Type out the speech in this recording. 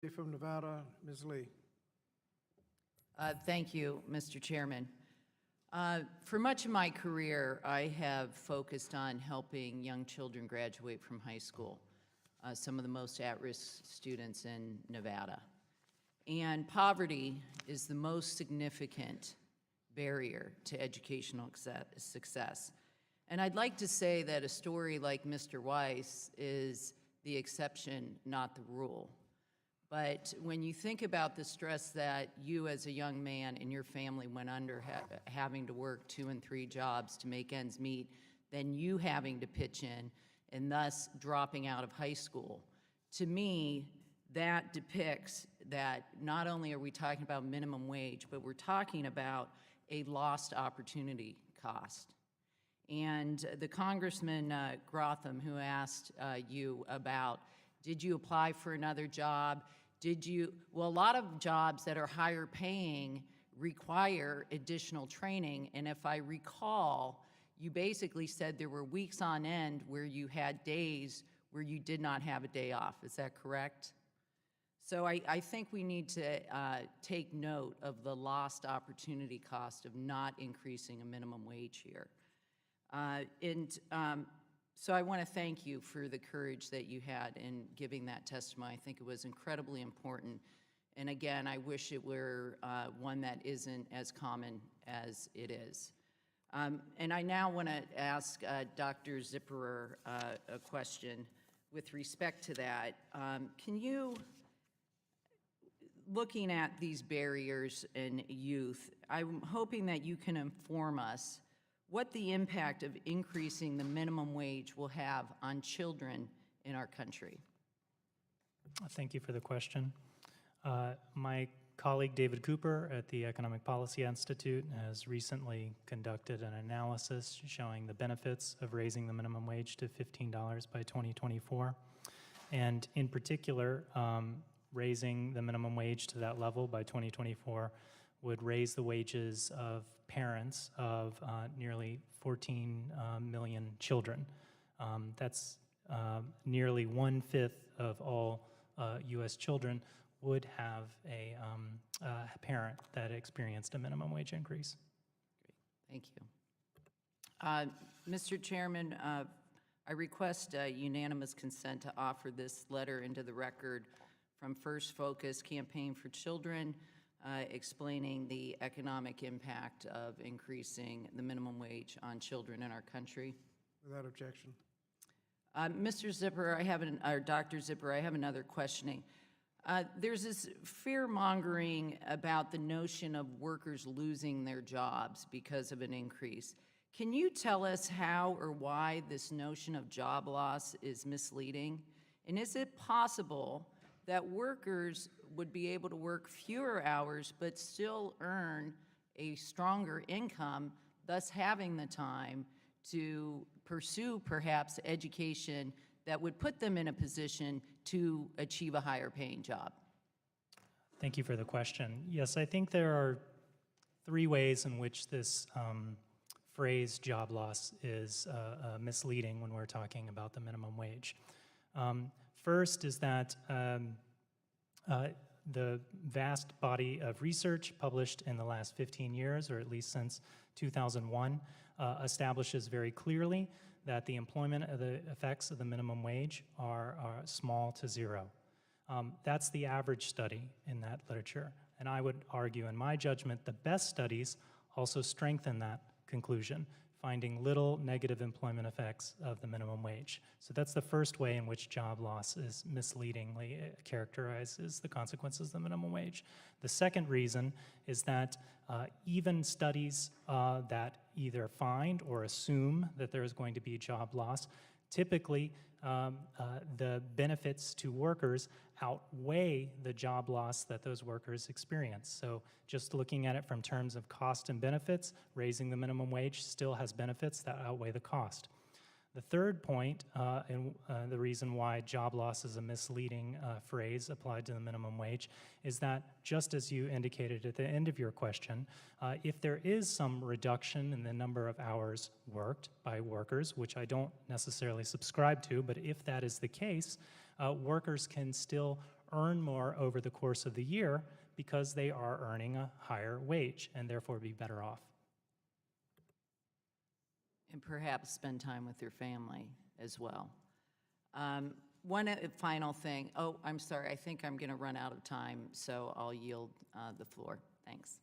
From Nevada, Ms. Lee. Thank you, Mr. Chairman. For much of my career, I have focused on helping young children graduate from high school, some of the most at-risk students in Nevada. And poverty is the most significant barrier to educational success. And I'd like to say that a story like Mr. Weiss is the exception, not the rule. But when you think about the stress that you as a young man and your family went under having to work 2 and 3 jobs to make ends meet, then you having to pitch in and thus dropping out of high school, to me, that depicts that not only are we talking about minimum wage, but we're talking about a lost opportunity cost. And the Congressman Grotham, who asked you about, did you apply for another job? Well, a lot of jobs that are higher paying require additional training, and if I recall, you basically said there were weeks on end where you had days where you did not have a day off. Is that correct? So I think we need to take note of the lost opportunity cost of not increasing a minimum wage here. So I want to thank you for the courage that you had in giving that testimony. I think it was incredibly important. And again, I wish it were one that isn't as common as it is. And I now want to ask Dr. Zipperer a question with respect to that. Can you, looking at these barriers in youth, I'm hoping that you can inform us what the impact of increasing the minimum wage will have on children in our country. Thank you for the question. My colleague David Cooper at the Economic Policy Institute has recently conducted an analysis showing the benefits of raising the minimum wage to $15 by 2024. And in particular, raising the minimum wage to that level by 2024 would raise the wages of parents of nearly 14 million children. That's nearly 1/5 of all U.S. children would have a parent that experienced a minimum wage increase. Great, thank you. Mr. Chairman, I request unanimous consent to offer this letter into the record from First Focus Campaign for Children, explaining the economic impact of increasing the minimum wage on children in our country. Without objection. Mr. Zipper, or Dr. Zipper, I have another questioning. There's this fear-mongering about the notion of workers losing their jobs because of an increase. Can you tell us how or why this notion of job loss is misleading? And is it possible that workers would be able to work fewer hours but still earn a stronger income, thus having the time to pursue perhaps education that would put them in a position to achieve a higher paying job? Thank you for the question. Yes, I think there are 3 ways in which this phrase job loss is misleading when we're talking about the minimum wage. First is that the vast body of research published in the last 15 years, or at least since 2001, establishes very clearly that the employment of the effects of the minimum wage are small to 0. That's the average study in that literature. And I would argue, in my judgment, the best studies also strengthen that conclusion, finding little negative employment effects of the minimum wage. So that's the first way in which job loss is misleadingly characterizes the consequences of the minimum wage. The second reason is that even studies that either find or assume that there is going to be job loss, typically the benefits to workers outweigh the job loss that those workers experience. So just looking at it from terms of cost and benefits, raising the minimum wage still has benefits that outweigh the cost. The third point, and the reason why job loss is a misleading phrase applied to the minimum wage, is that just as you indicated at the end of your question, if there is some reduction in the number of hours worked by workers, which I don't necessarily subscribe to, but if that is the case, workers can still earn more over the course of the year because they are earning a higher wage and therefore be better off. And perhaps spend time with your family as well. One final thing. Oh, I'm sorry. I think I'm going to run out of time, so I'll yield the floor. Thanks.